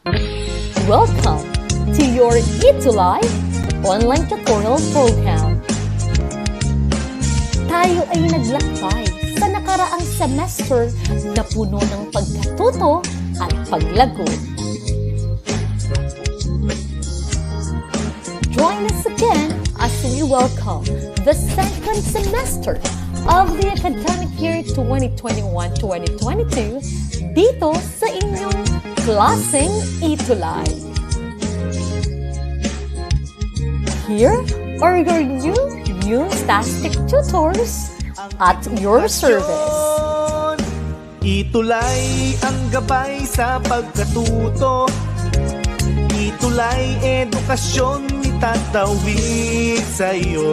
Welcome to your ETUlay online tutorial program. Tayo ay naglakbay sa nakaraang semester na puno ng pagkatuto at paglago. Join us again as we welcome the second semester of the academic year 2021-2022 dito sa inyong klaseng ETUlay. Here are your new tastic tutors at your service. ETUlay ang gabay sa pagkatuto. ETUlay edukasyon itatawid sa'yo.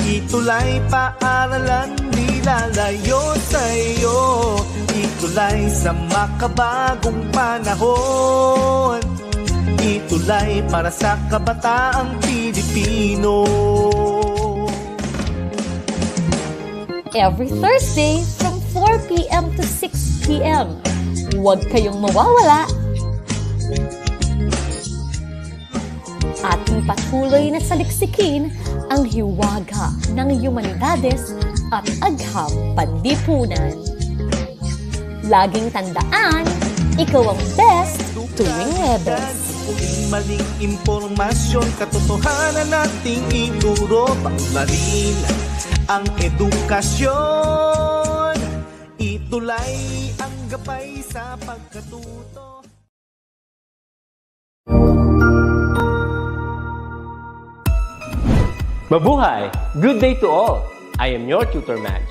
ETUlay paaralan nilalayo sa'yo. ETUlay sa makabagong panahon. ETUlay para sa kabataang Pilipino. Every Thursday from 4 p.m. to 6 p.m. Huwag kayong mawawala. Ating patuloy na saliksikin ang hiwaga ng humanidades at agham panlipunan. Laging tandaan, ikaw ang best tuwing Webes. Kung maling impormasyon, katotohanan nating ituro, paunlarin ang edukasyon. ETUlay ang gabay sa pagkatuto. Mabuhay! Good day to all! I am your tutor Madge.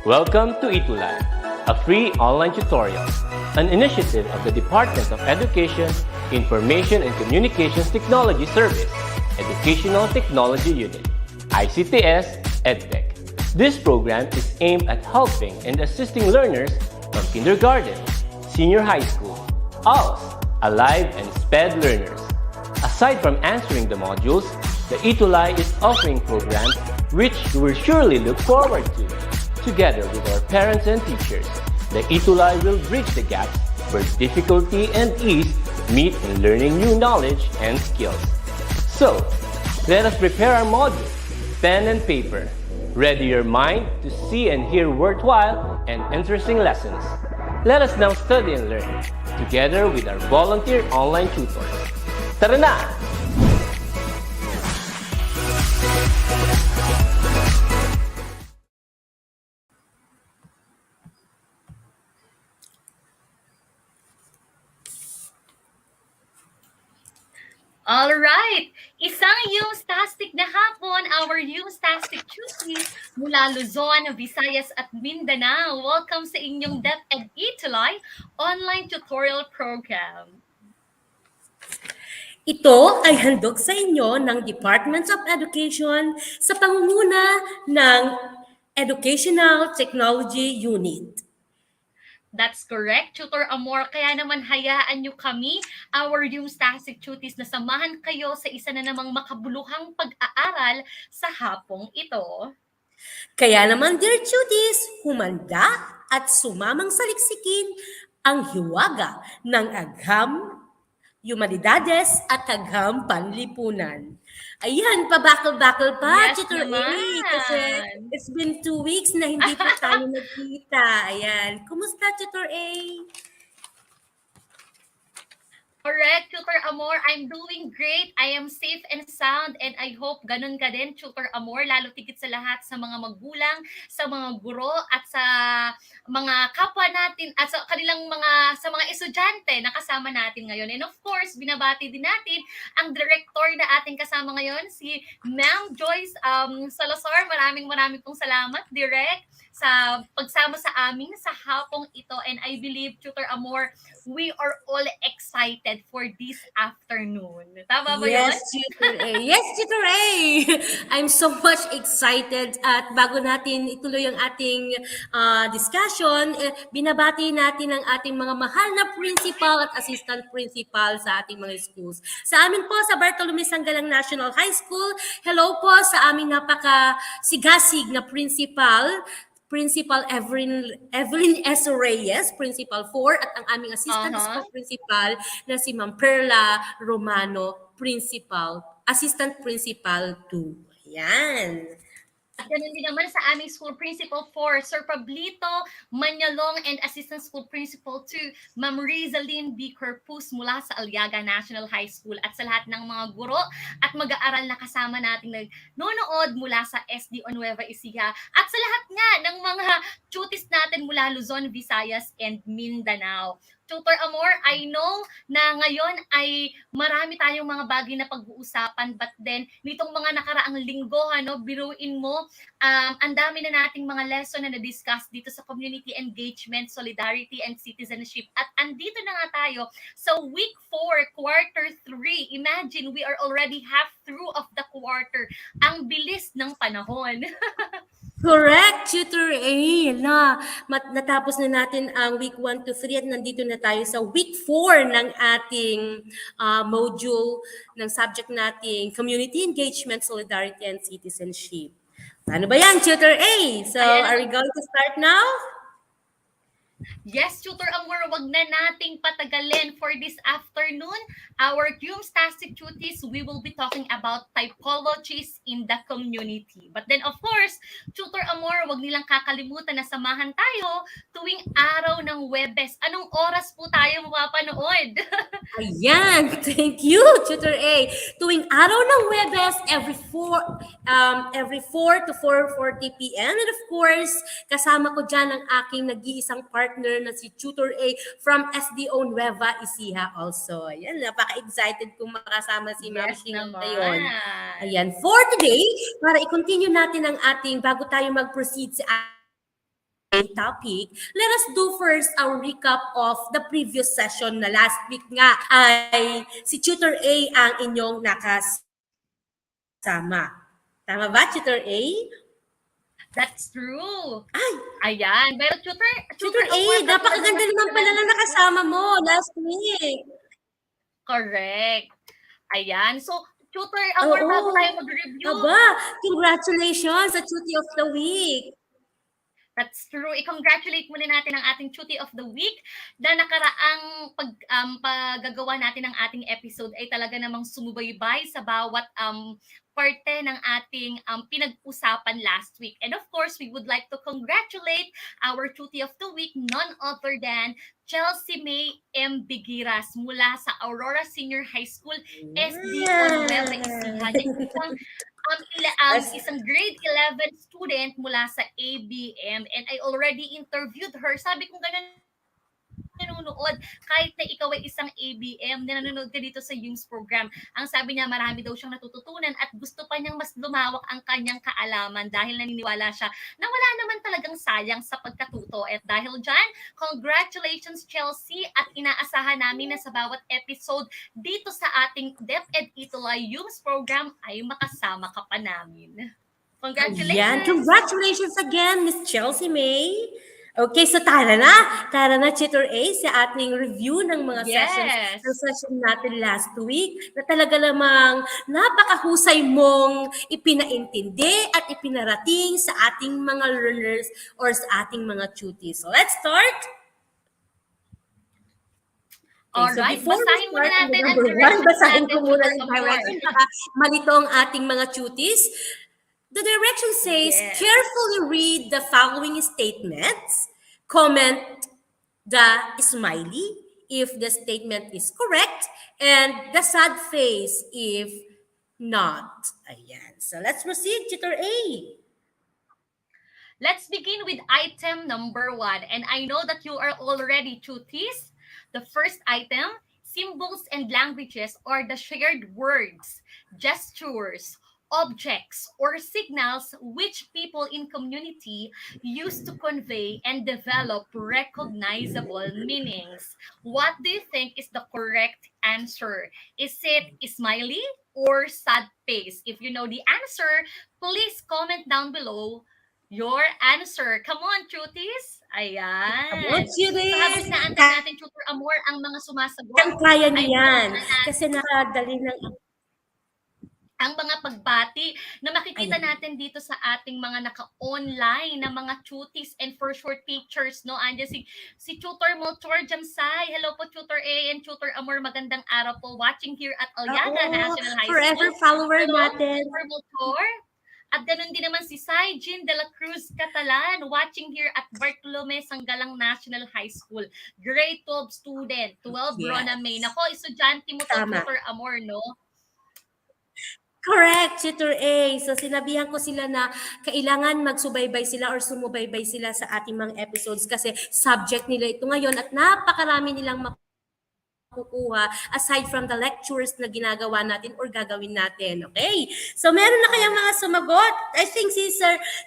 Welcome to ETUlay, a free online tutorial, an initiative of the Department of Education, Information and Communications Technology Service, Educational Technology Unit, ICTS EdTech. This program is aimed at helping and assisting learners from kindergarten, senior high school, ALS, Alive and SPED learners. Aside from answering the modules, the ETUlay is offering programs which you will surely look forward to. Together with our parents and teachers, the ETUlay will bridge the gaps where difficulty and ease meet in learning new knowledge and skills. So, let us prepare our modules, pen and paper. Ready your mind to see and hear worthwhile and interesting lessons. Let us now study and learn, together with our volunteer online tutors. Tara na! Alright! Isang Eustastic na hapon, our Eustastic Tuesdays mula Luzon, Visayas at Mindanao. Welcome sa inyong DepEd ETUlay online tutorial program. Ito ay handog sa inyo ng Department of Education sa pangunguna ng Educational Technology Unit. That's correct, Tutor Amor. Kaya naman hayaan nyo kami, our Eustastic Tuties, na samahan kayo sa isa na namang makabuluhang pag-aaral sa hapong ito. Kaya naman, dear tuties, humanda at sumamang saliksikin ang hiwaga ng agham, humanidades at agham panlipunan. Ayan, pabakal-bakal pa, Yes, Tutor A, naman. kasi it's been 2 weeks na hindi pa tayo nagkita. Ayan, kumusta, Tutor A? Correct, Tutor Amor. I'm doing great. I am safe and sound, and I hope ganun ka din, Tutor Amor, lalo tigit sa lahat sa mga magulang, sa mga guro, at sa mga kapwa natin, at sa kanilang sa mga estudyante na kasama natin ngayon. And of course, binabati din natin ang director na ating kasama ngayon, si Ma'am Joyce Salazar. Maraming pong salamat, Direct, sa pagsama sa amin sa hapong ito. And I believe, Tutor Amor, we are all excited for this afternoon. Tama ba yun? Yes, Tutor A. Yes, Tutor A. I'm so much excited. At bago natin ituloy ang ating discussion, binabati natin ang ating mga mahal na principal at assistant principal sa ating mga schools. Sa amin po, sa Bartolome Sanggalang National High School, hello po sa aming napaka-sigasig na principal, Principal Evelyn S. Reyes, Principal 4, at ang aming Assistant School Principal na si Ma'am Perla Romano, Assistant Principal 2. Yan. At ganun din naman sa aming School Principal 4, Sir Pablito Manyalong, and Assistant School Principal 2, Ma'am Rizalyn B. Corpus mula sa Aliaga National High School, at sa lahat ng mga guro at mag-aaral na kasama nating nanonood mula sa SD o Nueva Ecija, at sa lahat nga ng mga tutis natin mula Luzon, Visayas, and Mindanao. Tutor Amor, I know na ngayon ay marami tayong mga bagay na pag-uusapan, but then nitong mga nakaraang linggo, biruin mo, ang dami na nating mga lesson na na-discuss dito sa community engagement, solidarity, and citizenship. At andito na nga tayo sa week 4, quarter 3. Imagine, we are already half through of the quarter. Ang bilis ng panahon. Correct, Tutor A. Natapos na natin ang week 1 to 3 at nandito na tayo sa week 4 ng ating module ng subject nating Community Engagement, Solidarity, and Citizenship. Ano ba yan, Tutor A? So, are we going to start now? Yes, Tutor Amor, wag na nating patagalin for this afternoon. Our Cumstastic duties, we will be talking about typologies in the community. But then, of course, Tutor Amor, wag nilang kakalimutan na samahan tayo tuwing araw ng Webes. Anong oras po tayo mapapanood? Ayan, thank you, Tutor A. Tuwing araw ng Webes, every 4 to 4:40 p.m. And of course, kasama ko dyan ang aking nag-iisang partner na si Tutor A from SDO Nueva Ecija also. Ayan, napaka-excited kung makasama si Ma'am Shing ngayon. Ayan, for today, para i-continue natin ang ating, bago tayo mag-proceed sa topic, let us do first a recap of the previous session na last week nga ay si Tutor A ang inyong nakasama. Tama ba, Tutor A? That's true. Ay! Ayan. Pero Tutor A, napakaganda naman pala na nakasama mo last week. Correct. Ayan. So, Tutor Amor, bago tayo mag-review. Aba, congratulations sa Tutor of the Week. That's true. I-congratulate muna natin ang ating Tutor of the Week na nakaraang paggagawa natin ng ating episode ay talaga namang sumubaybay sa bawat parte ng ating pinag-usapan last week. And of course, we would like to congratulate our Tutor of the Week, none other than Chelsea May M. Bigiras mula sa Aurora Senior High School, SDO Nueva Ecija. Isang grade 11 student mula sa ABM, and I already interviewed her. Sabi kong ganun nanonood, kahit na ikaw ay isang ABM, nanonood ka dito sa YUMS program. Ang sabi niya, marami daw siyang natututunan at gusto pa niyang mas lumawak ang kanyang kaalaman dahil naniniwala siya na wala naman talagang sayang sa pagkatuto. At dahil dyan, congratulations Chelsea, at inaasahan namin na sa bawat episode dito sa ating DepEd ETUlay YUMS program ay makasama ka pa namin. Congratulations! Yan. Congratulations again, Miss Chelsea May. Okay, so tara na, Tutor A, sa ating review ng mga session natin last week na talaga namang napakahusay mong ipinaintindi at ipinarating sa ating mga learners or sa ating mga tutees. So let's start. Alright, so basahin muna natin ang basahin ko muna yung direction. Malito ang ating mga tutees. The direction says, carefully read the following statements, comment the smiley if the statement is correct, and the sad face if not. Ayan. So let's proceed, Tutor A. Let's begin with item number 1. And I know that you are already tutees. The first item, symbols and languages are the shared words, gestures, objects, or signals which people in community use to convey and develop recognizable meanings. What do you think is the correct answer? Is it smiley or sad face? If you know the answer, please comment down below your answer. Come on, tutees! Ayan. Come on, tutees! So, habang naantay natin, Tutor Amor, ang mga sumasagot. Kaya niyan. Kasi nakadali ng... ang mga pagbati na makikita Ayan. natin dito sa ating mga naka-online na mga cuties and for sure teachers, no? Andiyan si Tutor Moltor Jamsay. Hello po, Tutor A and Tutor Amor. Magandang araw po. Watching here at Aliaga Oo, National High forever School. follower Hello, natin. Tutor Moltor. At ganun din naman si Sai Jean de la Cruz Catalan, watching here at Bartolome Sanggalang National High School. Grade 12 student, 12 Rona May. Yes. Nako, estudyante mo to, Tama. Tutor Amor, no? Correct, Tutor A. So sinabihan ko sila na kailangan magsubaybay sila or sumubaybay sila sa ating mga episodes kasi subject nila ito ngayon at napakarami nilang makukuha aside from the lectures na ginagawa natin or gagawin natin. Okay? So meron na kayang mga sumagot? I think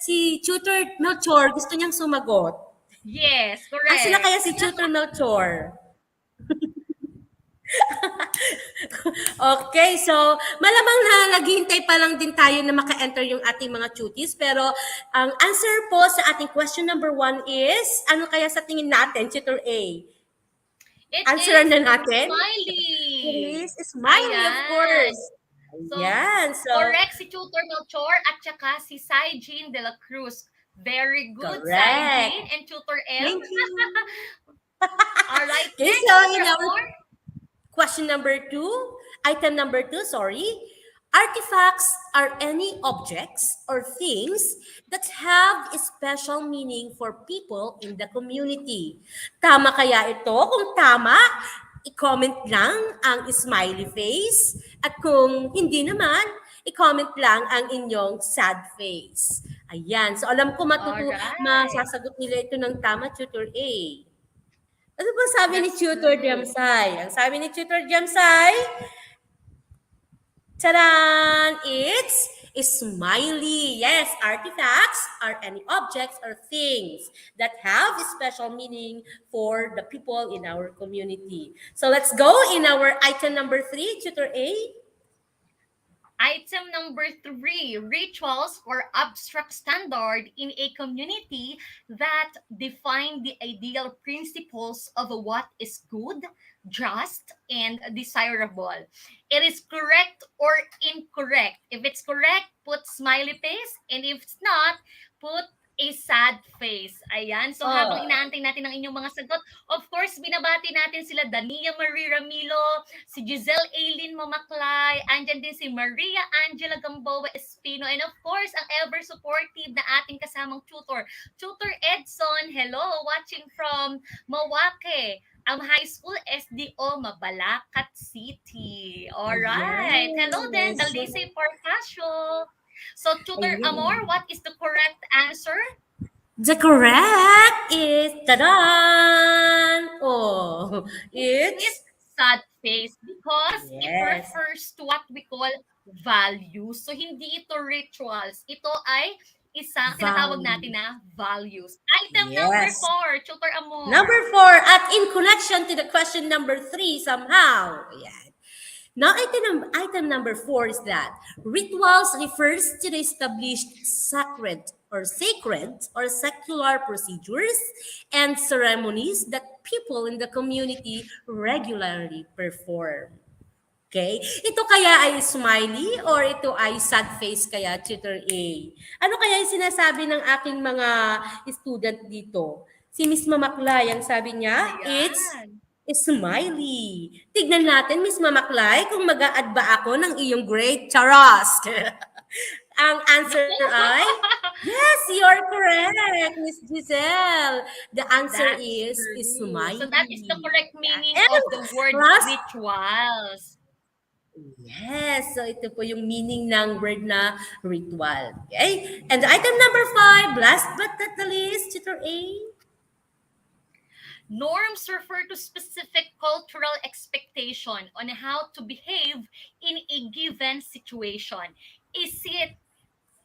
si Tutor Melchor gusto niyang sumagot. Yes, correct. Sila kaya si Tutor Melchor? Okay, so malamang na naghihintay pa lang din tayo na maka-enter yung ating mga cuties. Pero ang answer po sa ating question number 1 is, ano kaya sa tingin natin, Tutor A? It Answeran is na natin? Smiley. It is Smiley, of Ayan. course. So, Ayan, so correct si Tutor Melchor at saka si Sai Jean de la Cruz. Very good, Sai correct. Jean and Tutor M. Thank you. All right, Okay, next, so Tutor in our Amor. question number 2, item number 2, sorry. Artifacts are any objects or things that have a special meaning for people in the community. Tama kaya ito? Kung tama, i-comment lang ang smiley face. At kung hindi naman, i-comment lang ang inyong sad face. Ayan. So alam ko Alright. masasagot nila ito ng tama, Tutor A. Ano ba sabi ni That's Tutor true. Jamsay? Ang sabi ni Tutor Jamsay, tadan! It's smiley. Yes, artifacts are any objects or things that have a special meaning for the people in our community. So let's go in our item number 3, Tutor A. Item number 3, rituals or abstract standard in a community that define the ideal principles of what is good, just, and desirable. It is correct or incorrect. If it's correct, put smiley face, and if it's not, put a sad face. Ayan. So, habang inaantay natin ang inyong mga sagot, of course, binabati natin sila Dania Marie Ramilo, si Giselle Aileen Mamaklay, andyan din si Maria Angela Gamboa Espino, and of course, ang ever supportive na ating kasamang tutor, Tutor Edson. Hello, watching from Mawake. High School SDO Mabalacat City. Alright. Yes. Hello then, Dalisay Parcasio. So, Tutor Ayun. Amor, what is the correct answer? The correct is, tadan! Oh, It's sad face because it Yes. refers to what we call values. So, hindi ito rituals. Ito ay isang tinatawag natin na values. Item number Yes. 4, Tutor Amor. Number 4, at in connection to the question number 3 somehow. Ayan. Now, item number 4 is that rituals refers to the established sacred or secular procedures and ceremonies that people in the community regularly perform. Okay? Ito kaya ay smiley or ito ay sad face kaya, Tutor A? Ano kaya yung sinasabi ng aking mga student dito? Si Miss Mamaklay, ang sabi niya, Ayan. it's smiley. Tignan natin, Miss Mamaklay, kung mag-a-add ba ako ng iyong grade. Charos! Ang answer ay, yes, you're correct, Miss Giselle. The answer is smiley. So that is the correct meaning And of the word last- rituals. Yes, so ito po yung meaning ng word na ritual. Okay? And item number 5, last but not the least, Tutor A. Norms refer to specific cultural expectation on how to behave in a given situation. Is it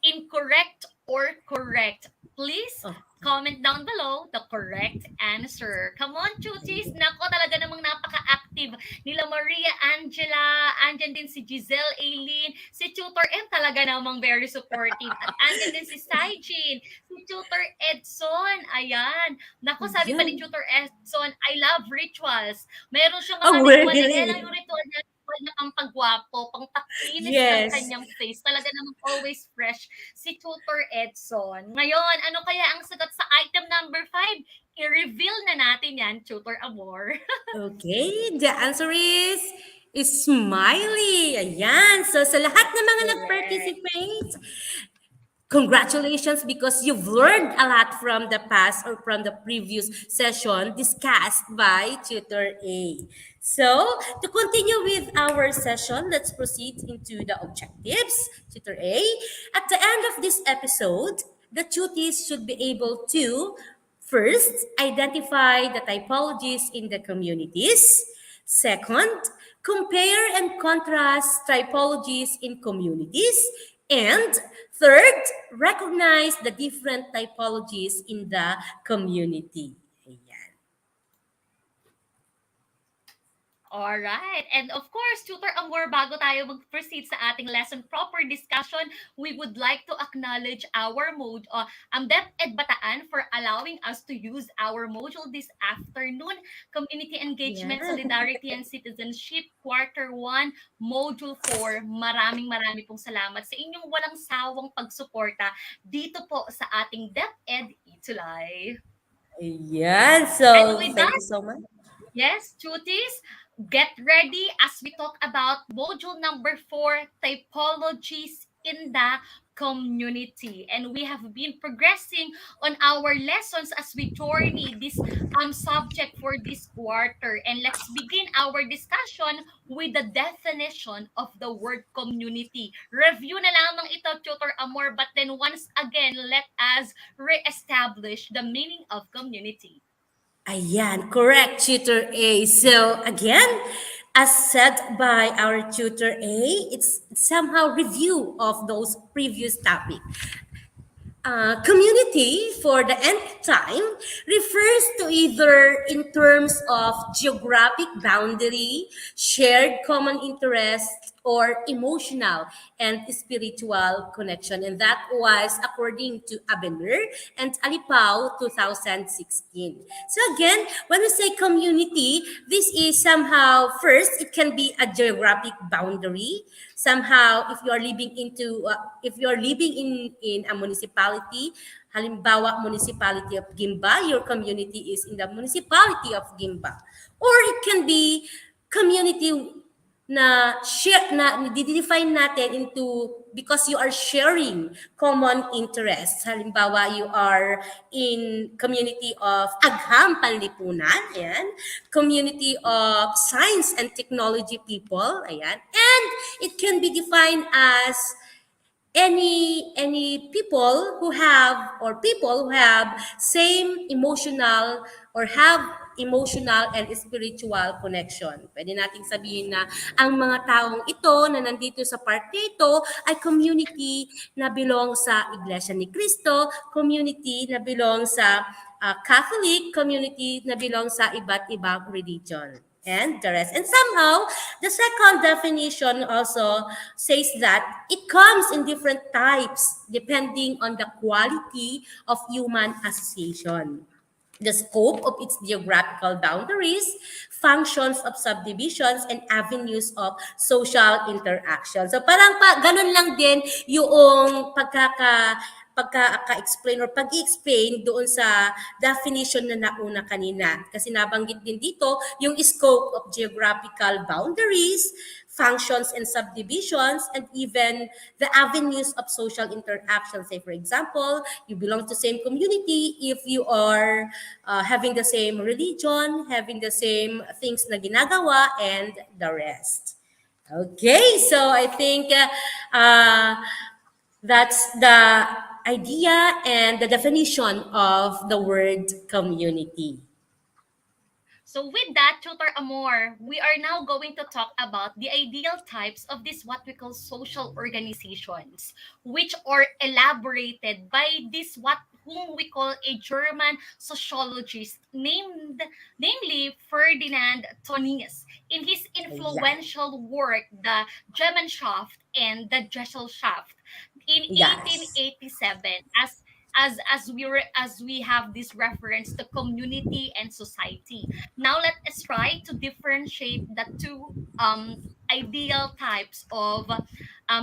incorrect or correct? Please comment down below the correct answer. Come on, chutis. Nako, talaga namang napaka-active nila Maria Angela, andyan din si Giselle Aileen, si Tutor M talaga namang very supportive. At andyan din si Saijin, si Tutor Edson. Ayan. Nako, sabi pa ni Tutor Edson, I love rituals. Meron siyang mga ritual. Yan lang yung ritual na gwapo, pang takinis ng Yes. kanyang face. Talaga namang always fresh si Tutor Edson. Ngayon, ano kaya ang sagot sa item number 5? I-reveal na natin yan, Tutor Amor. Okay, the answer is smiley. Ayan. So, sa lahat ng mga Correct. nag-participate, congratulations because you've learned a lot from the past or from the previous session discussed by Tutor A. So, to continue with our session, let's proceed into the objectives. Tutor A, at the end of this episode, the tutees should be able to first identify the typologies in the communities. Second, compare and contrast typologies in communities. And third, recognize the different typologies in the community. Ayan. Alright. And of course, Tutor Amor, bago tayo mag-proceed sa ating lesson proper discussion, we would like to acknowledge our DepEd Bataan for allowing us to use our module this afternoon. Community Engagement, Yeah. Solidarity, and Citizenship, Quarter 1, Module 4. Maraming pong salamat sa inyong walang sawang pagsuporta dito po sa ating DepEd ETUlay. Ayan. And So, with thank that, you so much. yes, tuties, get ready as we talk about module number 4, typologies in the community. And we have been progressing on our lessons as we journey this subject for this quarter. And let's begin our discussion with the definition of the word community. Review na lamang ito, Tutor Amor, but then once again, let us re-establish the meaning of community. Ayan, correct, tutor A. So again, as said by our tutor A, it's somehow review of those previous topics. Community for the nth time refers to either in terms of geographic boundary, shared common interest, or emotional and spiritual connection. And that was according to Abener and Alipao 2016. So again, when we say community, this is somehow, first, it can be a geographic boundary. Somehow, if you are living in a municipality, halimbawa municipality of Gimba, your community is in the municipality of Gimba, or it can be community na share na define natin into because you are sharing common interests. Halimbawa, you are in community of Agham Panlipunan, ayan, community of science and technology people, ayan, and it can be defined as any people who have same emotional or have emotional and spiritual connection. Pwede nating sabihin na ang mga taong ito na nandito sa part ito ay community na belong sa Iglesia ni Cristo, community na belong sa Catholic, community na belong sa iba't ibang religion. And the rest. And somehow, the second definition also says that it comes in different types depending on the quality of human association, the scope of its geographical boundaries, functions of subdivisions, and avenues of social interaction. So parang ganun lang din yung pagka-explain or pag-explain doon sa definition na nauna kanina. Kasi nabanggit din dito yung scope of geographical boundaries, functions and subdivisions, and even the avenues of social interaction. Say, for example, you belong to same community if you are having the same religion, having the same things na ginagawa, and the rest. Okay, so I think that's the idea and the definition of the word community. So with that, Tutor Amor, we are now going to talk about the ideal types of this what we call social organizations, which are elaborated by this whom we call a German sociologist namely Ferdinand Tönnies in his influential work, The Gemeinschaft and the Gesellschaft, in Yes. 1887, as we have this reference to community and society. Now let us try to differentiate the two ideal types of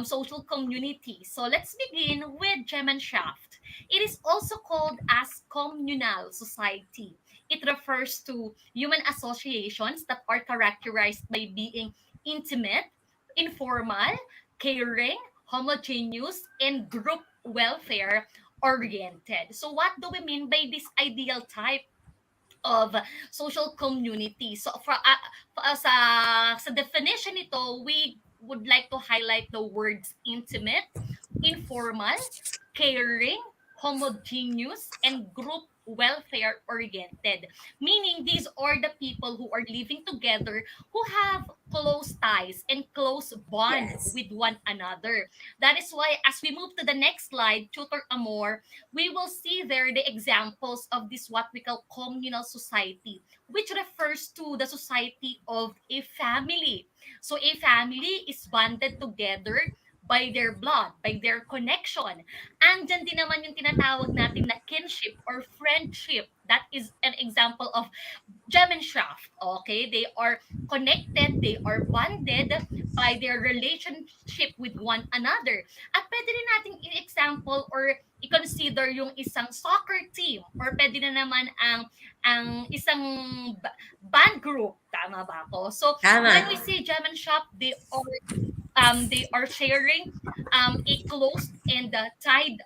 social community. So let's begin with Gemeinschaft. It is also called as communal society. It refers to human associations that are characterized by being intimate, informal, caring, homogeneous, and group welfare oriented. So what do we mean by this ideal type of social community? So sa definition nito, we would like to highlight the words intimate, informal, caring, homogeneous, and group welfare oriented. Meaning these are the people who are living together who have close ties and close bond Yes. with one another. That is why as we move to the next slide, Tutor Amor, we will see there the examples of this what we call communal society, which refers to the society of a family. So a family is bonded together by their blood, by their connection. Andyan din naman yung tinatawag natin na kinship or friendship. That is an example of Gemeinschaft. Okay? They are connected, they are bonded by their relationship with one another. At pwede rin nating i-example or i-consider yung isang soccer team or pwede na naman ang isang band group. Tama ba ako? So, when we Tama. say Gemeinschaft, they are sharing a close and tied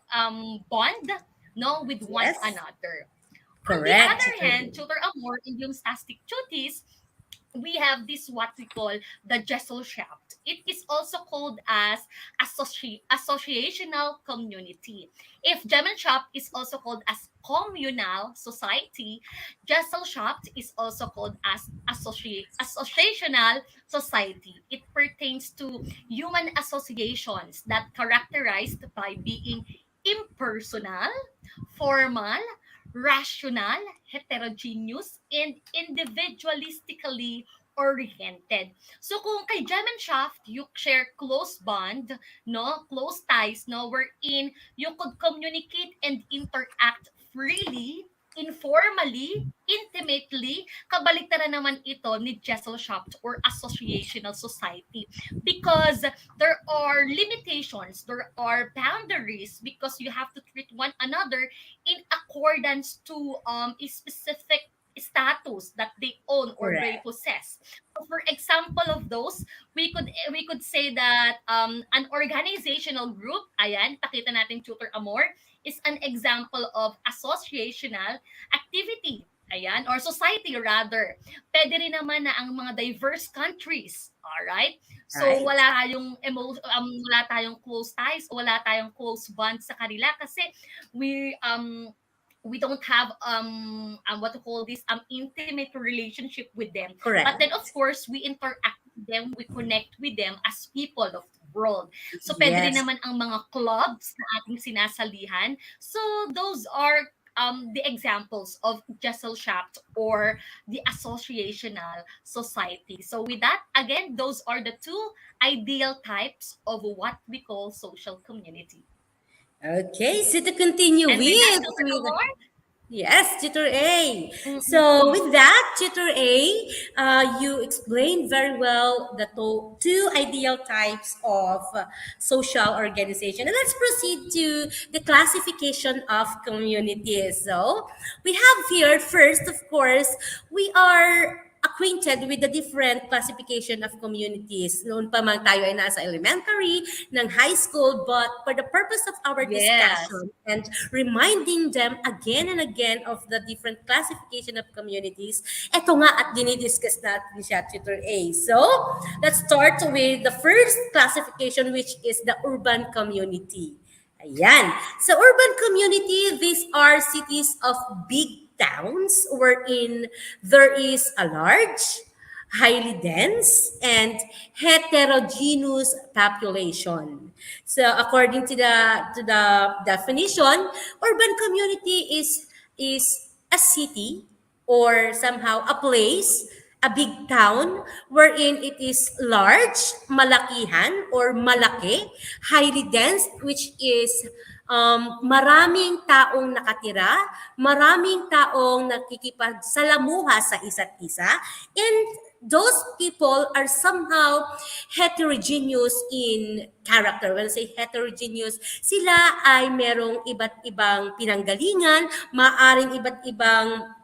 bond no with one Yes. another. On the Correct, other Tutor hand, A. Tutor Amor, in yung Stastic Cuties, we have this what we call the Gesellschaft. It is also called as associational community. If Gemeinschaft is also called as communal society, Gesellschaft is also called as associational society. It pertains to human associations that characterized by being impersonal, formal, rational, heterogeneous, and individualistically oriented. So kung kay Gemeinschaft, you share close bond, no, close ties, no, wherein you could communicate and interact freely, informally, intimately, kabaliktaran naman ito ni Gesellschaft or associational society because there are limitations, there are boundaries because you have to treat one another in accordance to a specific status that they own or they Correct. possess. So for example of those, we could say that an organizational group, ayan, pakita natin Tutor Amor, is an example of associational activity. Ayan, or society rather. Pwede rin naman na ang mga diverse countries. Alright? So Right. wala tayong close ties, wala tayong close bond sa kanila kasi we we don't have what to call this intimate relationship with them. But then of Correct. course we interact with them, we connect with them as people of the world. So pwede rin Yes. naman ang mga clubs na ating sinasalihan. So those are the examples of Gesellschaft or the associational society. So with that, again, those are the two ideal types of what we call social community. Okay, so to continue And with that, with, Dr. with Amor, yes, Tutor A. So mm-mm. with that, Tutor A, you explained very well the two ideal types of social organization. And let's proceed to the classification of communities. So we have here first, of course, we are acquainted with the different classification of communities. Noon pa man tayo ay nasa elementary, ng high school, but for the purpose of our Yes. discussion and reminding them again and again of the different classification of communities, eto nga at dinidiscuss natin siya, Tutor A. So, let's start with the first classification, which is the urban community. Ayan. So, urban community, these are cities of big towns wherein there is a large, highly dense, and heterogeneous population. So, according to the definition, urban community is a city or somehow a place, a big town wherein it is large, malakihan or malaki, highly dense, which is maraming taong nakatira, maraming taong nakikipagsalamuha sa isa't isa, and those people are somehow heterogeneous in character. When I say heterogeneous, sila ay merong iba't ibang pinanggalingan, maaring iba't ibang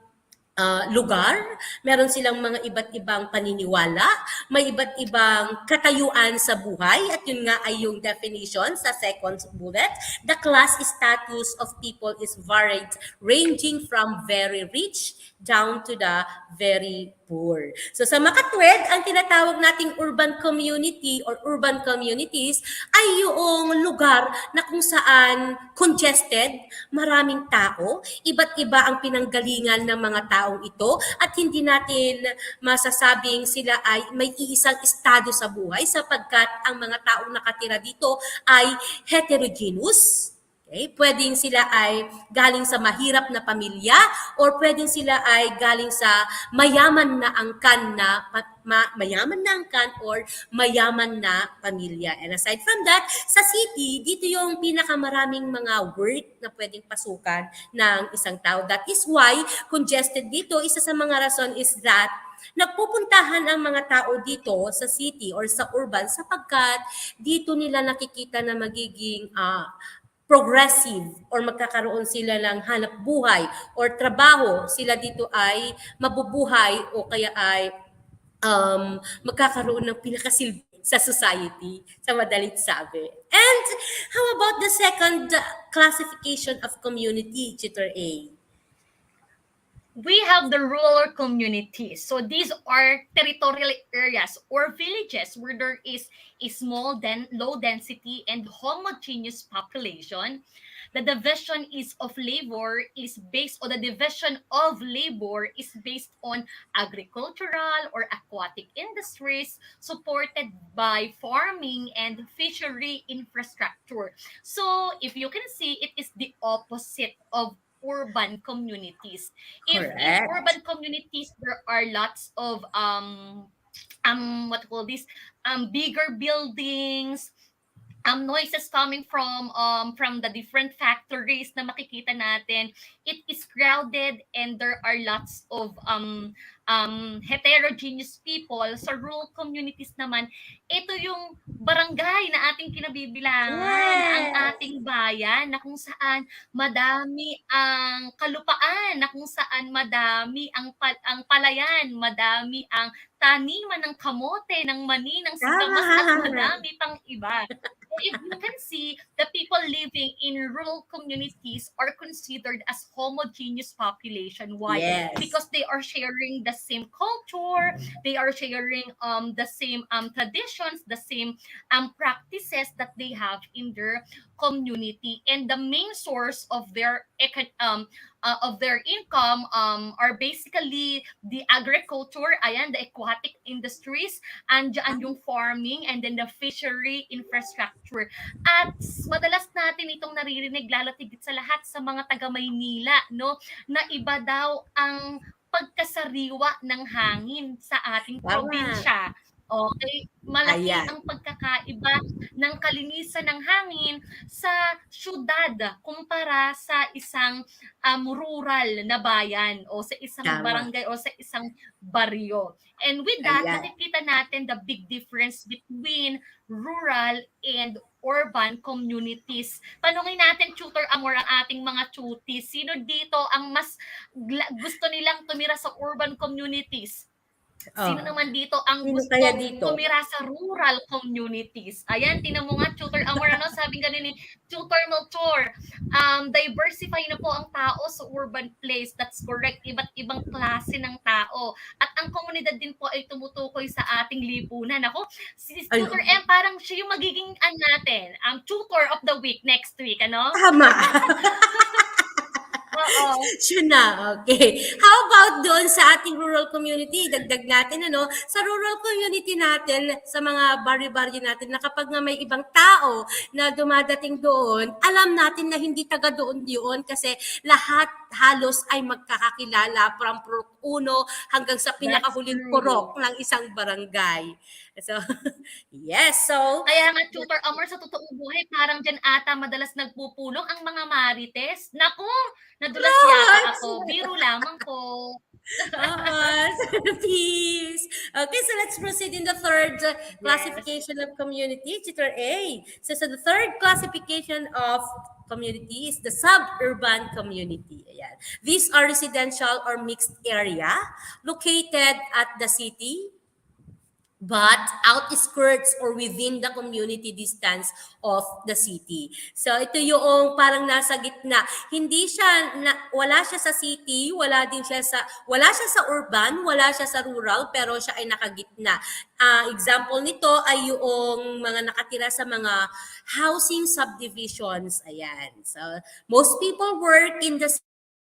lugar, meron silang mga iba't ibang paniniwala, may iba't ibang katayuan sa buhay, at yun nga ay yung definition sa second bullet. The class status of people is varied, ranging from very rich down to the very poor. So sa makatwid, ang tinatawag nating urban community or urban communities ay yung lugar na kung saan congested, maraming tao, iba't iba ang pinanggalingan ng mga taong ito, at hindi natin masasabing sila ay may iisang estado sa buhay sapagkat ang mga taong nakatira dito ay heterogeneous. Okay? Pwedeng sila ay galing sa mahirap na pamilya or pwedeng sila ay galing sa mayaman na angkan na or mayaman na pamilya. And aside from that, sa city, dito yung pinakamaraming mga work na pwedeng pasukan ng isang tao. That is why congested dito, isa sa mga rason is that nagpupuntahan ang mga tao dito sa city or sa urban sapagkat dito nila nakikita na magiging progressive or magkakaroon sila ng hanap buhay or trabaho, sila dito ay mabubuhay o kaya ay magkakaroon ng pinakasilbi sa society, sa madalit sabi. And how about the second classification of community, Tutor A? We have the rural communities. So these are territorial areas or villages where there is a small, low density and homogeneous population. The division of labor is based on agricultural or aquatic industries supported by farming and fishery infrastructure. So if you can see, it is the opposite of urban communities. If in urban communities there are lots of bigger buildings, noises coming from the different factories na makikita natin, it is crowded and there are lots of heterogeneous people. Sa rural communities naman, ito yung barangay na ating kinabibilangan, ang ating bayan na kung saan madami ang kalupaan, na kung saan madami ang palayan, madami ang taniman ng kamote, ng mani, ng sitamas at madami pang iba. If you can see, the people living in rural communities are considered as homogeneous population. Why? Yes. Because they are sharing the same culture, they are sharing the same traditions, the same practices that they have in their community, and the main source of their income are basically the agriculture, the aquatic industries, andyan yung farming, and then the fishery infrastructure. At madalas natin itong naririnig, lalo tigit sa lahat sa mga taga Maynila, no, na iba daw ang pagkasariwa ng hangin sa ating probinsya. Okay, malaki ang pagkakaiba ng kalinisan ng hangin sa syudad kumpara sa isang rural na bayan o sa isang barangay o sa isang baryo. And with that, nakikita natin the big difference between rural and urban communities. Tanungin natin, Tutor Amor, ang ating mga tutis. Sino dito ang mas gusto nilang tumira sa urban communities? Sino naman dito ang gusto tumira sa rural communities? Ayan, tinan mo nga, Tutor Amor, sabi ganun ni Tutor Melchor, diversify na po ang tao sa urban place. That's correct. Iba't ibang klase ng tao. At ang komunidad din po ay tumutukoy sa ating lipunan. Ako, si Tutor M, parang siya yung magiging natin, Tutor of the Week next week, ano? Tama. Siya na, okay. How about doon sa ating rural community? Dagdag natin, sa rural community natin, sa mga baryo-baryo natin, na kapag nga may ibang tao na dumadating doon, alam natin na hindi taga doon yun kasi lahat halos ay magkakakilala from puno hanggang sa That's pinakahuling true. purok ng isang barangay. So, yes. So, Kaya nga, Tutor Amor, sa totoong buhay, parang dyan ata madalas nagpupulong ang mga marites. Naku, nadulas yata Right. ako. Biro lamang po. Peace. Okay, so let's proceed in the third Yes. classification of community, Tutor A. So the third classification of community is the suburban community. Ayan. These are residential or mixed area located at the city, but outskirts or within the community distance of the city. So ito yung parang nasa gitna. Hindi siya wala siya sa city, wala siya sa urban, wala siya sa rural, pero siya ay nakagitna. Example nito ay yung mga nakatira sa mga housing subdivisions. Ayan. So most people work in the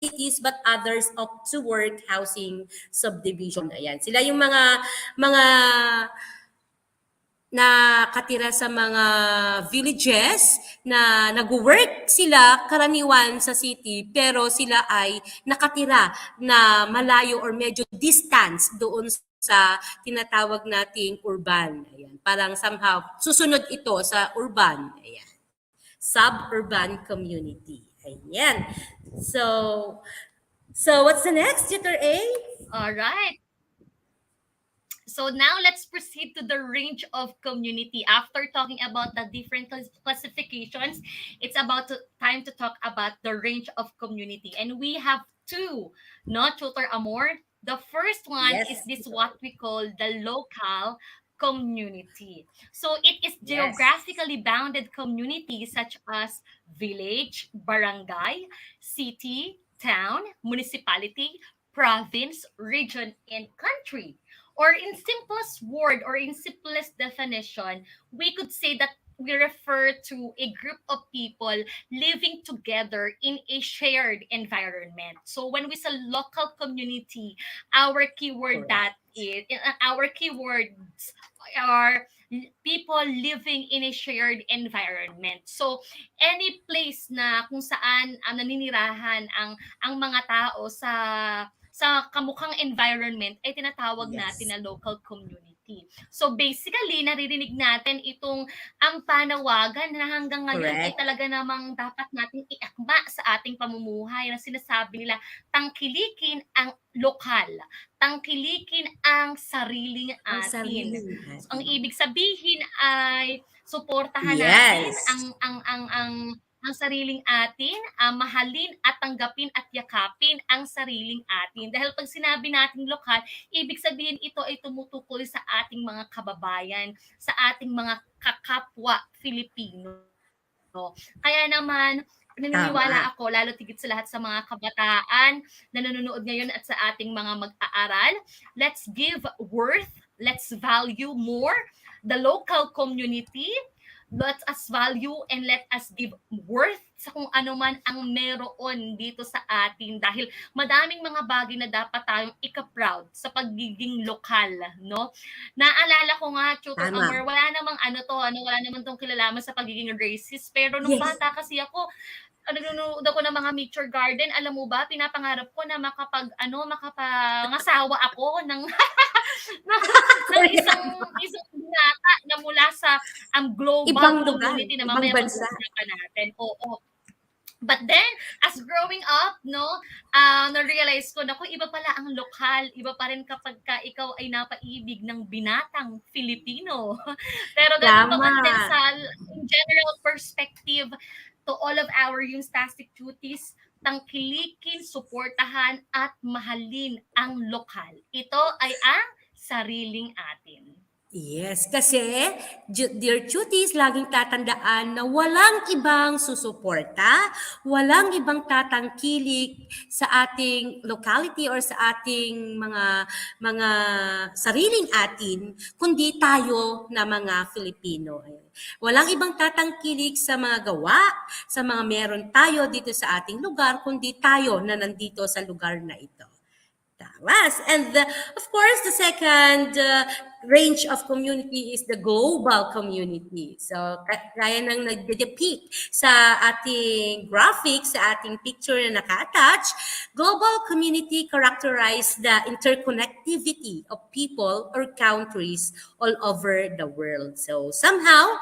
cities but others opt to work housing subdivision. Ayan. Sila yung mga nakatira sa mga villages na nag-work sila karaniwan sa city pero sila ay nakatira na malayo or medyo distance doon sa tinatawag nating urban. Ayan. Parang somehow susunod ito sa urban. Ayan. Suburban community. Ayan. So what's the next, Tutor A? All right. So now let's proceed to the range of community. After talking about the different classifications, it's time to talk about the range of community. And we have two, no, Tutor Amor? The first one Yes, is this Tutor. what we call the local community. So it is Yes. geographically bounded communities such as village, barangay, city, town, municipality, province, region, and country. Or in simplest word or in simplest definition, we could say that we refer to a group of people living together in a shared environment. So when we say local community, our keyword Correct. our keywords are people living in a shared environment. So any place na kung saan naninirahan ang mga tao sa kamukhang environment ay tinatawag natin Yes. na local community. So basically, naririnig natin itong ang panawagan na hanggang ngayon ay Correct. talaga namang dapat nating iakma sa ating pamumuhay na sinasabi nila, tangkilikin ang lokal, tangkilikin ang sariling Ang atin. sariling So, ang atin. ibig sabihin ay suportahan natin Yes. ang sariling atin, mahalin at tanggapin at yakapin ang sariling atin. Dahil pag sinabi nating lokal, ibig sabihin ito ay tumutukoy sa ating mga kababayan, sa ating mga kakapwa Filipino. Kaya naman, naniniwala Tama. ako, lalo tigit sa lahat sa mga kabataan na nanonood ngayon at sa ating mga mag-aaral, let's give worth, let's value more the local community, let us value and let us give worth sa kung ano man ang meron dito sa atin dahil madaming mga bagay na dapat tayong ika-proud sa pagiging lokal, no? Naalala ko nga, Tutor Tama. Amor, wala naman tong kilalaman sa pagiging racist, pero nung Yes. bata kasi ako, nanonood ako ng mga nature garden, alam mo ba, pinapangarap ko na makapangasawa ako ng ng isang binata na mula sa global Ibang lugar, community na ibang mamaya bansa. pag-uusapan natin. Oo. But then, as growing up, na-realize ko na kung iba pala ang lokal, iba pa rin kapag ikaw ay napaibig ng binatang Filipino. Pero ganun pa man din Tama. sa in general perspective to all of our Eustastic duties, tangkilikin, suportahan, at mahalin ang lokal. Ito ay ang sariling atin. Yes, kasi dear cuties, laging tatandaan na walang ibang susuporta, walang ibang tatangkilik sa ating locality or sa ating mga sariling atin, kundi tayo na mga Filipino. Walang ibang tatangkilik sa mga gawa, sa mga meron tayo dito sa ating lugar, kundi tayo na nandito sa lugar na ito. Tawas. And of course, the second range of community is the global community. So, kaya nang nagde-depict sa ating graphics, sa ating picture na naka-attach, global community characterize the interconnectivity of people or countries all over the world. So, somehow,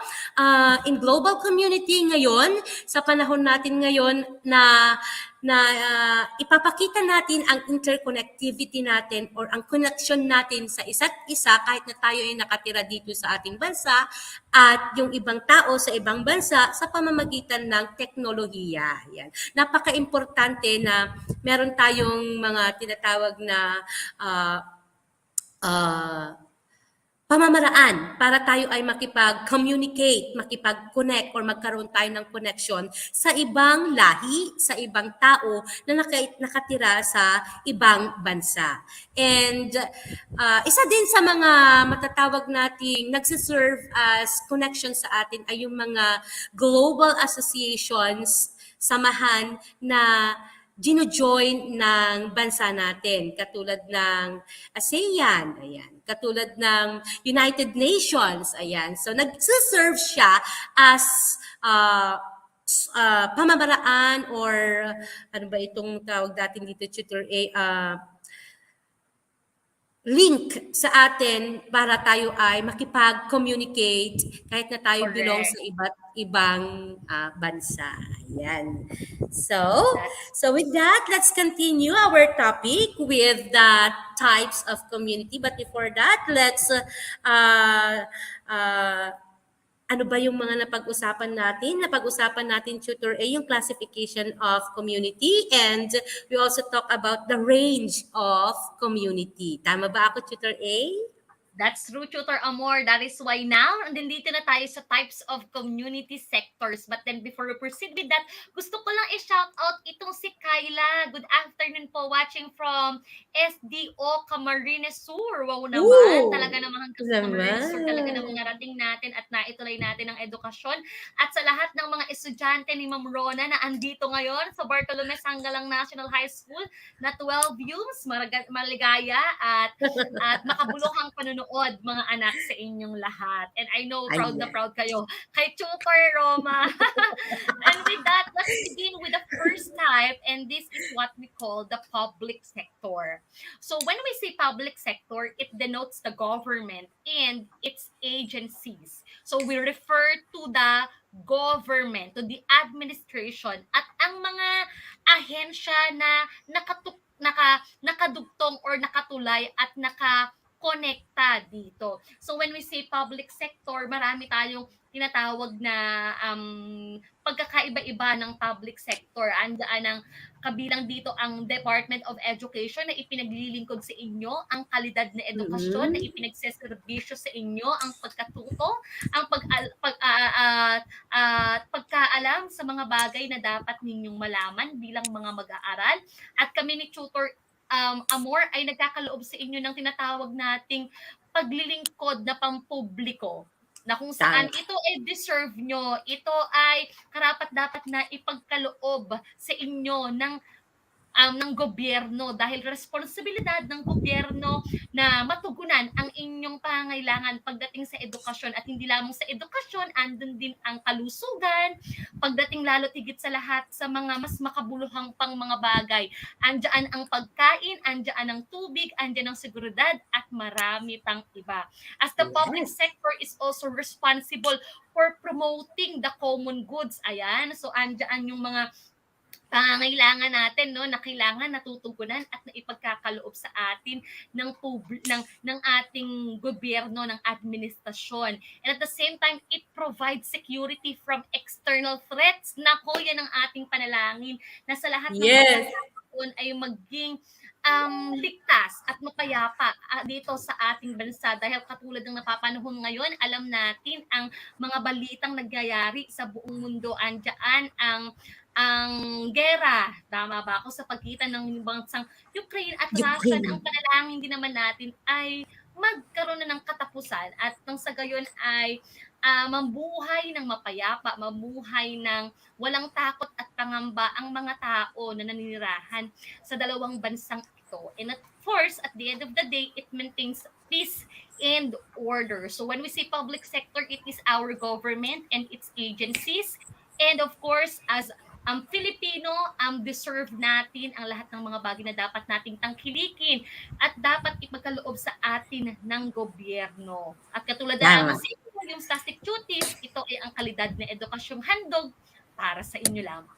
in global community ngayon, sa panahon natin ngayon na ipapakita natin ang interconnectivity natin or ang connection natin sa isa't isa kahit na tayo ay nakatira dito sa ating bansa at yung ibang tao sa ibang bansa sa pamamagitan ng teknolohiya. Yan. Napaka-importante na meron tayong mga tinatawag na pamamaraan para tayo ay makipag-communicate, makipag-connect or magkaroon tayo ng connection sa ibang lahi, sa ibang tao na nakatira sa ibang bansa. And isa din sa mga matatawag nating nagsiserve as connection sa atin ay yung mga global associations, samahan na gino-join ng bansa natin, katulad ng ASEAN, ayan, katulad ng United Nations, ayan. So nagsiserve siya as pamamaraan or ano ba itong tawag natin dito, tutor link sa atin para tayo ay makipag-communicate kahit na tayo belong sa iba't ibang bansa. Ayan. So with that, let's continue our topic with the types of community. But before that, let's ano ba yung mga napag-usapan natin? Napag-usapan natin, Tutor A, yung classification of community, and we also talk about the range of community. Tama ba ako, Tutor A? That's true, Tutor Amor. That is why now, nandito na tayo sa types of community sectors. But then before we proceed with that, gusto ko lang i-shout out itong si Kyla. Good afternoon po, watching from SDO Camarines Sur. Wow naman. Ooh, talaga naman hanggang sa Camarines Sur. Talaga namang narating natin at naituloy natin ang edukasyon. At sa lahat ng mga estudyante ni Ma'am Rona na andito ngayon sa Bartolome Sangalang National High School na 12 youths, maligaya at makabuluhang panunood mga anak sa inyong lahat. And I know proud na proud kayo kay Tutor Roma. And with that, let's begin with the first type, and this is what we call the public sector. So when we say public sector, it denotes the government and its agencies. So we refer to the government, to the administration, at ang mga ahensya na nakadugtong or nakatulay at nakakonekta dito. So when we say public sector, marami tayong tinatawag na pagkakaiba-iba ng public sector. Andaan ang kabilang dito ang Department of Education na ipinaglilingkod sa inyo ang kalidad na edukasyon, na ipinagseserbisyo sa inyo ang pagkatuto, ang pagkaalam sa mga bagay na dapat ninyong malaman bilang mga mag-aaral. At kami ni Tutor Amor ay nagkakaloob sa inyo ng tinatawag nating paglilingkod na pampubliko, na kung saan ito ay deserve nyo, ito ay karapat-dapat na ipagkaloob sa inyo ng gobyerno, dahil responsibilidad ng gobyerno na matugunan ang inyong pangangailangan pagdating sa edukasyon. At hindi lamang sa edukasyon, andun din ang kalusugan, pagdating lalo tigit sa lahat sa mga mas makabuluhang pang mga bagay. Andyan ang pagkain, andyan ang tubig, andyan ang seguridad, at marami pang iba. As the public sector is also responsible for promoting the common goods. Ayan, so andyan yung mga pangangailangan natin, no, na kailangan natutugunan at naipagkakaloob sa atin ng ating gobyerno, ng administrasyon. And at the same time, it provides security from external threats. Nako, yan ang ating panalangin, na sa lahat ng pagkakataon ay maging ligtas at mapayapa dito sa ating bansa, dahil katulad ng napapanahon ngayon, alam natin ang mga balitang nagyayari sa buong mundo. Andyan ang gera, tama ba ako, sa pagitan ng bansang Ukraine at Russia. Ang panalangin din naman natin ay magkaroon na ng katapusan, at nang sa gayon ay mabuhay ng mapayapa, mabuhay ng walang takot at pangamba ang mga tao na naninirahan sa dalawang bansang ito. And of course, at the end of the day, it maintains peace and order. So when we say public sector, it is our government and its agencies. And of course, as Filipino, deserve natin ang lahat ng mga bagay na dapat nating tangkilikin at dapat ipagkaloob sa atin ng gobyerno. At katulad na Tama. naman sa inyo, yung plastic duties, ito ay ang kalidad na edukasyong handog para sa inyo lamang.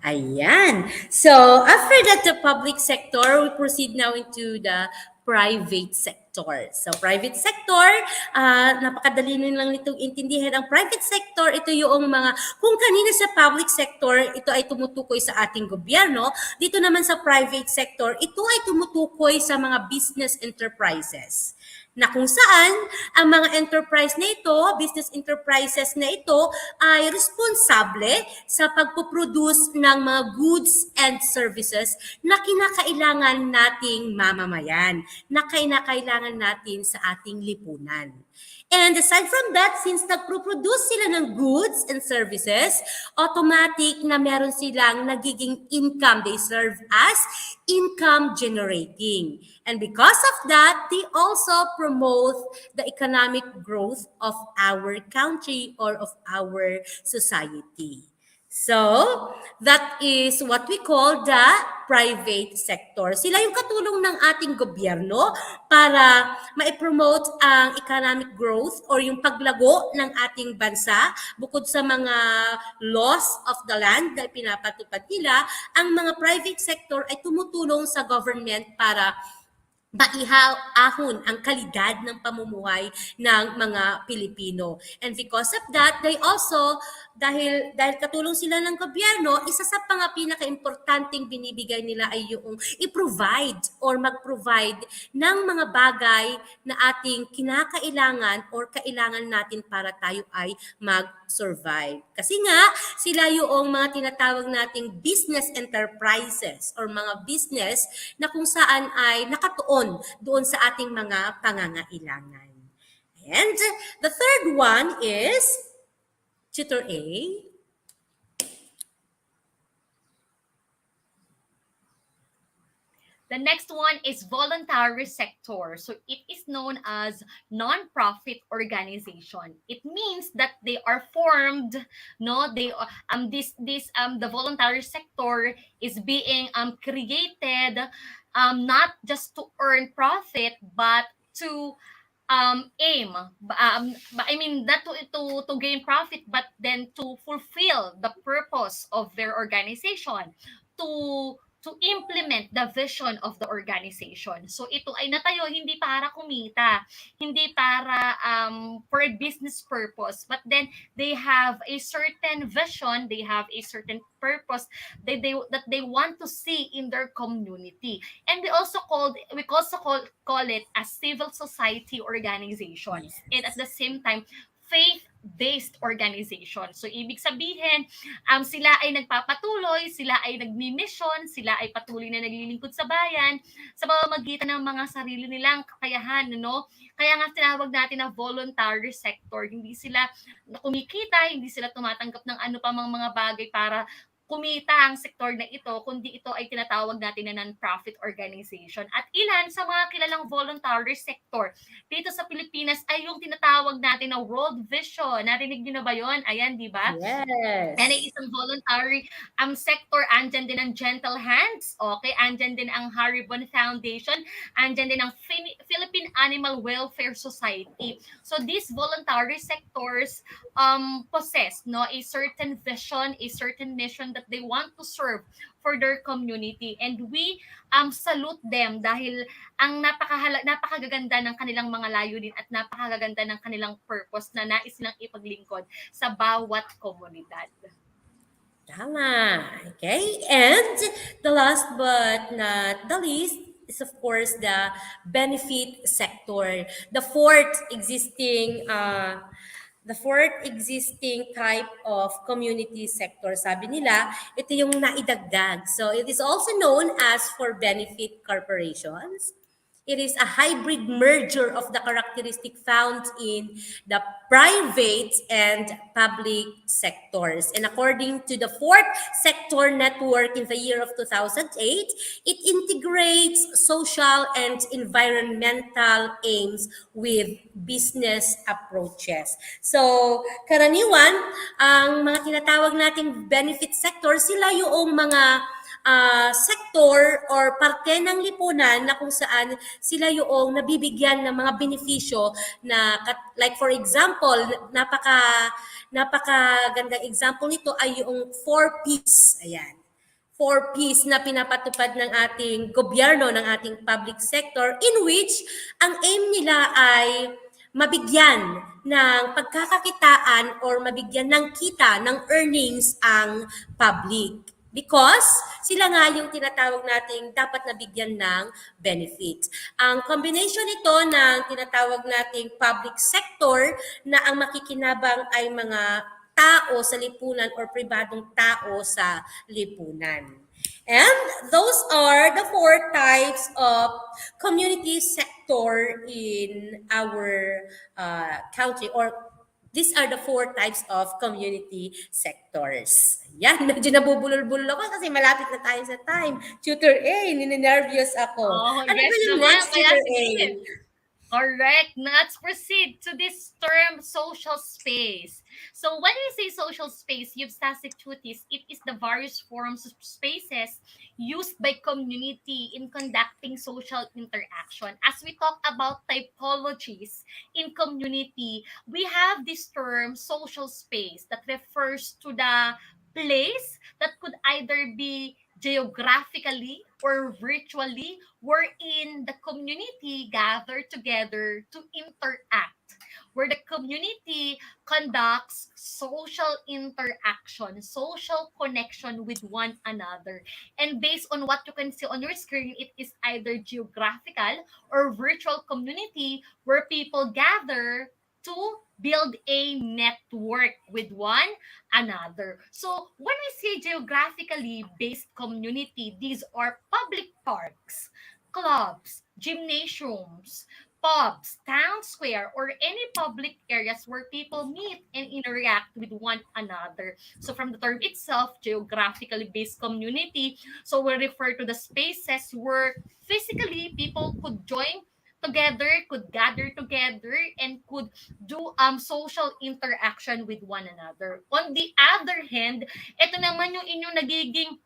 Ayan. So, after that, the public sector, we proceed now into the private sector. So, private sector, napakadali lang nitong intindihin. Ang private sector, ito yung mga, kung kanina sa public sector, ito ay tumutukoy sa ating gobyerno, dito naman sa private sector, ito ay tumutukoy sa mga business enterprises na kung saan ang mga enterprise na ito, business enterprises na ito ay responsable sa pagpuproduce ng mga goods and services na kinakailangan nating mamamayan, na kinakailangan natin sa ating lipunan. And aside from that, since nagproproduce sila ng goods and services, automatic na meron silang nagiging income. They serve as income generating. And because of that, they also promote the economic growth of our country or of our society. So, that is what we call the private sector. Sila yung katulong ng ating gobyerno para ma-promote ang economic growth or yung paglago ng ating bansa. Bukod sa mga laws of the land na pinapatupad nila, ang mga private sector ay tumutulong sa government para maihaahon ang kalidad ng pamumuhay ng mga Pilipino. And because of that, they also, dahil katulong sila ng gobyerno, isa sa mga pinaka-importanting binibigay nila ay yung i-provide or mag-provide ng mga bagay na ating kinakailangan or kailangan natin para tayo ay mag-survive. Kasi nga, sila yung mga tinatawag nating business enterprises or mga business na kung saan ay nakatuon doon sa ating mga pangangailangan. And the third one is Tutor A. The next one is voluntary sector. So it is known as non-profit organization. It means that they are formed, no, they the voluntary sector is being created not just to earn profit but to aim I mean not to gain profit but then to fulfill the purpose of their organization, to implement the vision of the organization. So ito ay natayo hindi para kumita, hindi para for a business purpose, but then they have a certain vision, they have a certain purpose that they want to see in their community. And we also call it as civil society organizations. And at the same time, faith-based organization. So, ibig sabihin, sila ay nagpapatuloy, sila ay nagmi-mission, sila ay patuloy na naglilingkod sa bayan sa pamamagitan ng mga sarili nilang kakayahan, no? Kaya nga tinawag natin na voluntary sector. Hindi sila kumikita, hindi sila tumatanggap ng ano pa mga bagay para kumita ang sektor na ito, kundi ito ay tinatawag natin na non-profit organization. At ilan sa mga kilalang voluntary sector dito sa Pilipinas ay yung tinatawag natin na World Vision. Narinig niyo na ba yon? Ayan, di ba? Yes. And ay isang voluntary sector. Andyan din ang Gentle Hands. Okay, andyan din ang Haribon Foundation. Andyan din ang Philippine Animal Welfare Society. So these voluntary sectors possess a certain vision, a certain mission that they want to serve for their community, and we salute them dahil ang napakagaganda ng kanilang mga layunin at napakagaganda ng kanilang purpose na nais nilang ipaglingkod sa bawat komunidad. Tama. Okay. And the last but not the least is of course the benefit sector. The fourth existing type of community sector, sabi nila, ito yung naidagdag. So it is also known as for benefit corporations. It is a hybrid merger of the characteristic found in the private and public sectors. And according to the fourth sector network in the year of 2008, it integrates social and environmental aims with business approaches. So, karaniwan, ang mga tinatawag nating benefit sector, sila yung mga sector or parte ng lipunan na kung saan sila yung nabibigyan ng mga benepisyo na like for example, napaka gandang example nito ay yung 4Ps. Ayan. 4Ps na pinapatupad ng ating gobyerno, ng ating public sector, in which ang aim nila ay mabigyan ng pagkakakitaan or mabigyan ng kita, ng earnings ang public. Because sila nga yung tinatawag nating dapat nabigyan ng benefits. Ang combination nito ng tinatawag nating public sector na ang makikinabang ay mga tao sa lipunan or pribadong tao sa lipunan. And those are the four types of community sector in our country, or these are the four types of community sectors. Yan, medyo nabubulol-bulol ako kasi malapit na tayo sa time. Tutor A, nininervyos ako. Oh, Ano yes ba yung naman. next, Kaya Tutor A? sige. Correct. Now, let's proceed to this term, social space. So when we say social space, eupstatic duties, it is the various forms of spaces used by community in conducting social interaction. As we talk about typologies in community, we have this term, social space, that refers to the place that could either be geographically or virtually, wherein the community gather together to interact, where the community conducts social interaction, social connection with one another. And based on what you can see on your screen, it is either geographical or virtual community where people gather to build a network with one another. So when we say geographically based community, these are public parks, clubs, gymnasiums, pubs, town square, or any public areas where people meet and interact with one another. So from the term itself, geographically based community, so we refer to the spaces where physically people could join together, could gather together, and could do social interaction with one another. On the other hand, ito naman yung inyong nagiging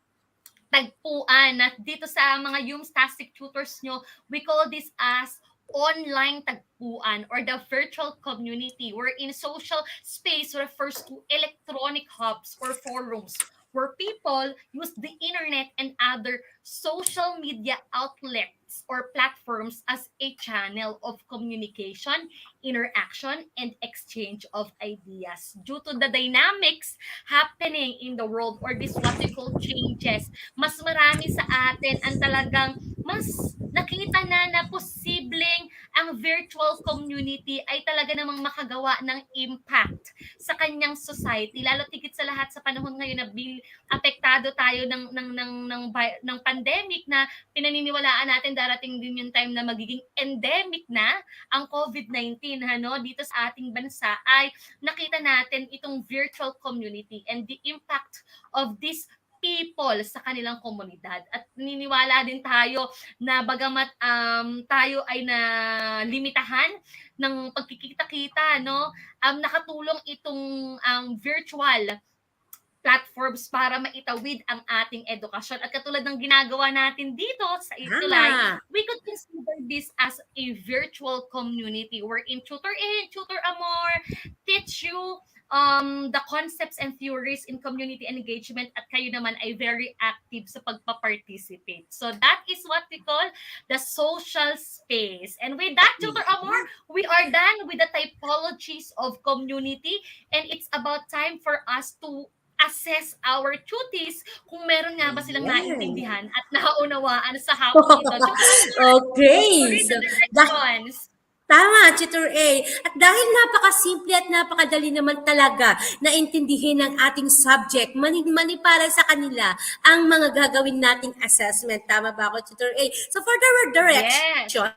tagpuan at dito sa mga eupstatic tutors nyo, we call this as online tagpuan or the virtual community, wherein social space refers to electronic hubs or forums where people use the internet and other social media outlets or platforms as a channel of communication, interaction, and exchange of ideas. Due to the dynamics happening in the world, or this what we call changes, mas marami sa atin ang talagang mas nakita na posibleng ang virtual community ay talaga namang makagawa ng impact sa kanyang society, lalo tigit sa lahat sa panahon ngayon na apektado tayo ng pandemic na pinaniniwalaan natin darating din yung time na magiging endemic na ang COVID-19 dito sa ating bansa, ay nakita natin itong virtual community and the impact of this people sa kanilang komunidad. At naniniwala din tayo na bagamat tayo ay nalimitahan ng pagkikita-kita, nakatulong itong virtual platforms para maitawid ang ating edukasyon. At katulad ng ginagawa natin dito sa ETUlay, we could consider this as a virtual community wherein Tutor A and Tutor Amor teach you the concepts and theories in community engagement, at kayo naman ay very active sa pagpa-participate. So that is what we call the social space. And with that, Tutor Amor, we are done with the typologies of community, and it's about time for us to assess our duties kung meron nga ba silang naintindihan at naunawaan sa hapon ito. Okay. So, directions. Tama, Tutor A. At dahil napakasimple at napakadali naman talaga na intindihin ng ating subject, mani para sa kanila ang mga gagawin nating assessment. Tama ba ako, Tutor A? So for the direction,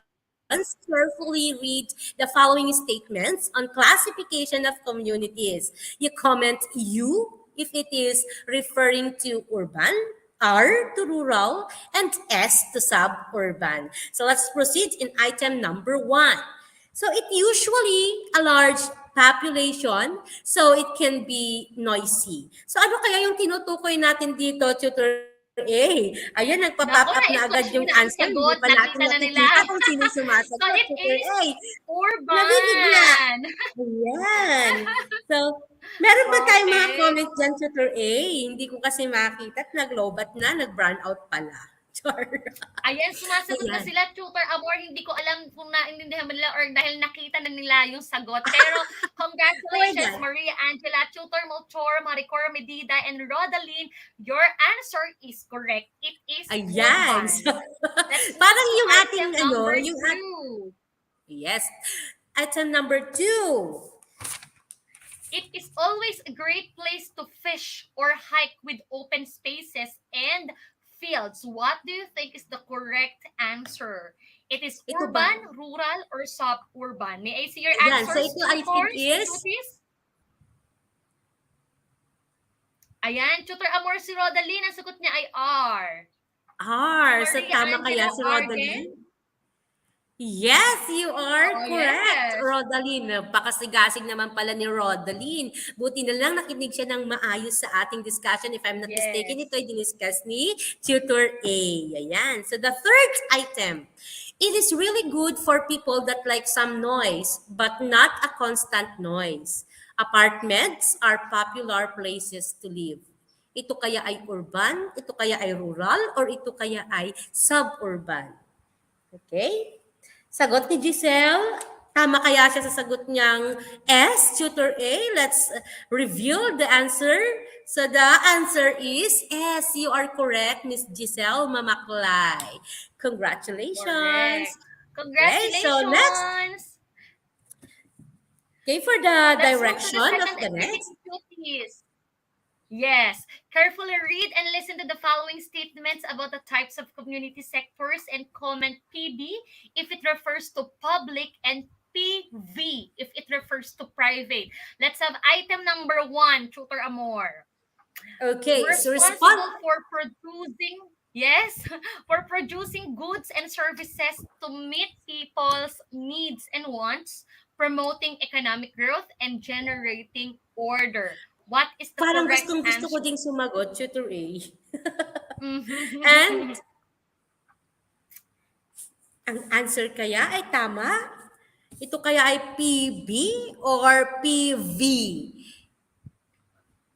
carefully read the following statements on classification of communities. You comment U if it is referring to urban, R to rural, and S to suburban. So let's proceed in item number 1. So it usually a large population, so it can be noisy. So ano kaya yung tinutukoy natin dito, Tutor A? Ayan, nagpa-pop Naku, up na agad na-splash yung nyo na ang answer. Hindi sagot. pa natin Nakita na nila. nakikita kung sino So sumasagot, it Tutor is A. Nabibigla. urban. Ayan. So, meron ba tayong mga Okay. comments dyan, Tutor A? Hindi ko kasi makita at nag-lobat na, nag-brown out pala. Char. Ayan, sumasagot na Ayan. sila, Tutor Amor. Hindi ko alam kung naintindihan mo nila or dahil nakita na nila yung sagot. Pero congratulations, Oh my God. Maria Angela, Tutor Melchor, Maricor Medida, and Rodaline. Your answer is correct. It is Ayan. urban. So, Let's parang move to yung ating, item number yung 2. yes. Item number 2. It is always a great place to fish or hike with open spaces and fields. What do you think is the correct answer? It is Ito ba? urban, rural, or suburban? May I see your Ayan. So, answers, ito I think is, tutors? Ayan, Tutor Amor, si Rodaline, ang sagot niya ay R. R. So, Maria tama kaya Angela, si R Rodaline? din? Yes, you are Oh, correct, yes. Rodaline. Pakasigasig naman pala ni Rodaline. Buti na lang nakinig siya ng maayos sa ating discussion. If I'm not mistaken, Yes. ito ay diniscuss ni Tutor A. Ayan. So the third item, it is really good for people that like some noise, but not a constant noise. Apartments are popular places to live. Ito kaya ay urban, ito kaya ay rural, or ito kaya ay suburban? Okay? Sagot ni Giselle. Tama kaya siya sa sagot niyang S, Tutor A? Let's review the answer. So the answer is S. You are correct, Miss Giselle Mamaklay. Congratulations. Correct. Okay, so next. Congratulations. Okay, for the Let's move to the direction of second the activity, next. duties. Yes. Carefully read and listen to the following statements about the types of community sectors and comment PB if it refers to public and PV if it refers to private. Let's have item number 1, Tutor Amor. Okay, so Responsible for producing, yes, for producing goods and services to meet people's needs and wants, promoting economic growth, and generating order. What is the Parang correct gusto ko answer? ding sumagot, Tutor A. Mhm. And ang answer kaya ay tama? Ito kaya ay PB or PV?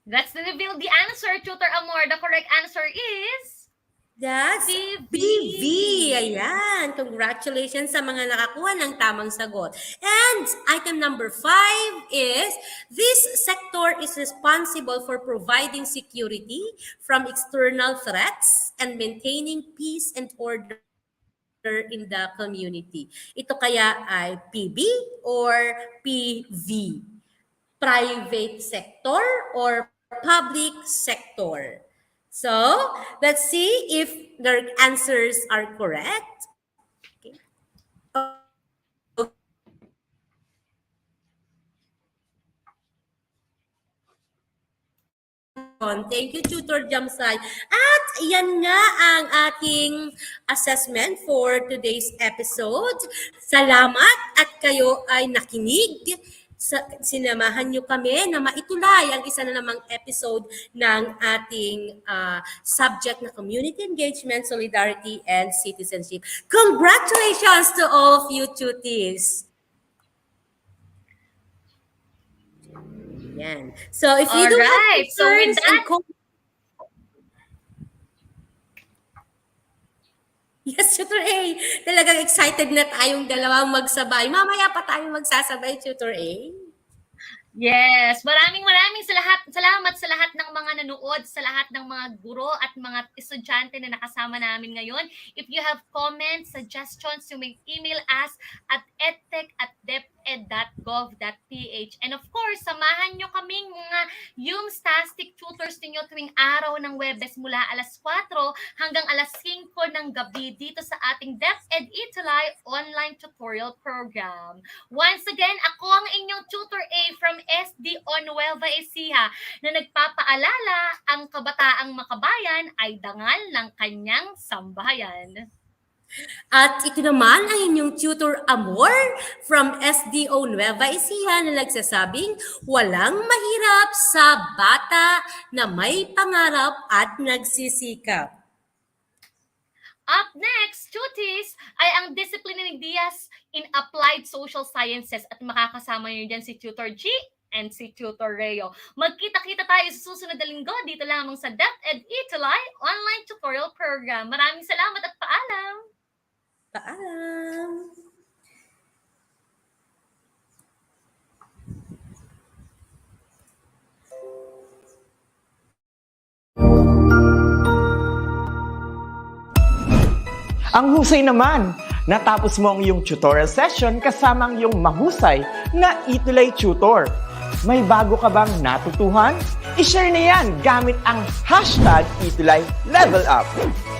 Let's reveal the answer, Tutor Amor. The correct answer is That's PV. PV. Ayan. Congratulations sa mga nakakuha ng tamang sagot. And item number 5 is, this sector is responsible for providing security from external threats and maintaining peace and order in the community. Ito kaya ay PB or PV? Private sector or public sector? So, let's see if their answers are correct. Thank you, Tutor Jamsay. At yan nga ang ating assessment for today's episode. Salamat at kayo ay nakinig. Sinamahan nyo kami na maitulay ang isa na namang episode ng ating subject na community engagement, solidarity, and citizenship. Congratulations to all of you, tuties! Yan. So if you do have Alright, so with concerns and that, yes, Tutor A. Talagang excited na tayong dalawang magsabay. Mamaya pa tayo magsasabay, Tutor A. yes, maraming salamat sa lahat ng mga nanood, sa lahat ng mga guro at mga estudyante na nakasama namin ngayon. If you have comments, suggestions, you may email us at edtech@deped.gov.ph. And of course, samahan nyo kaming mga Yumstastic tutors ninyo tuwing araw ng Webes mula alas 4 hanggang alas 5 ng gabi dito sa ating DepEd ETUlay online tutorial program. Once again, ako ang inyong tutor A from SDO Nueva Ecija na nagpapaalala ang kabataang makabayan ay dangal ng kanyang sambahayan. At ito naman ang inyong tutor Amor from SDO Nueva Ecija na nagsasabing walang mahirap sa bata na may pangarap at nagsisikap. Up next, tuties, ay ang disciplinary ideas in applied social sciences at makakasama niyo dyan si Tutor G and si Tutor Reo. Magkita-kita tayo sa susunod na linggo dito lamang sa DepEd ETUlay online tutorial program. Maraming salamat at paalam! Paalam! Ang husay naman! Natapos mo ang iyong tutorial session kasama ang iyong mahusay na ETUlay tutor. May bago ka bang natutuhan? I-share na yan gamit ang hashtag #ETUlayLevelUp.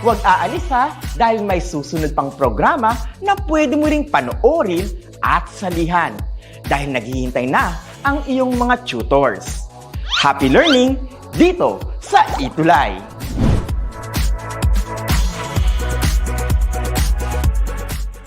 Huwag aalis ha dahil may susunod pang programa na pwede mo ring panoorin at salihan dahil naghihintay na ang iyong mga tutors. Happy learning dito sa ETUlay!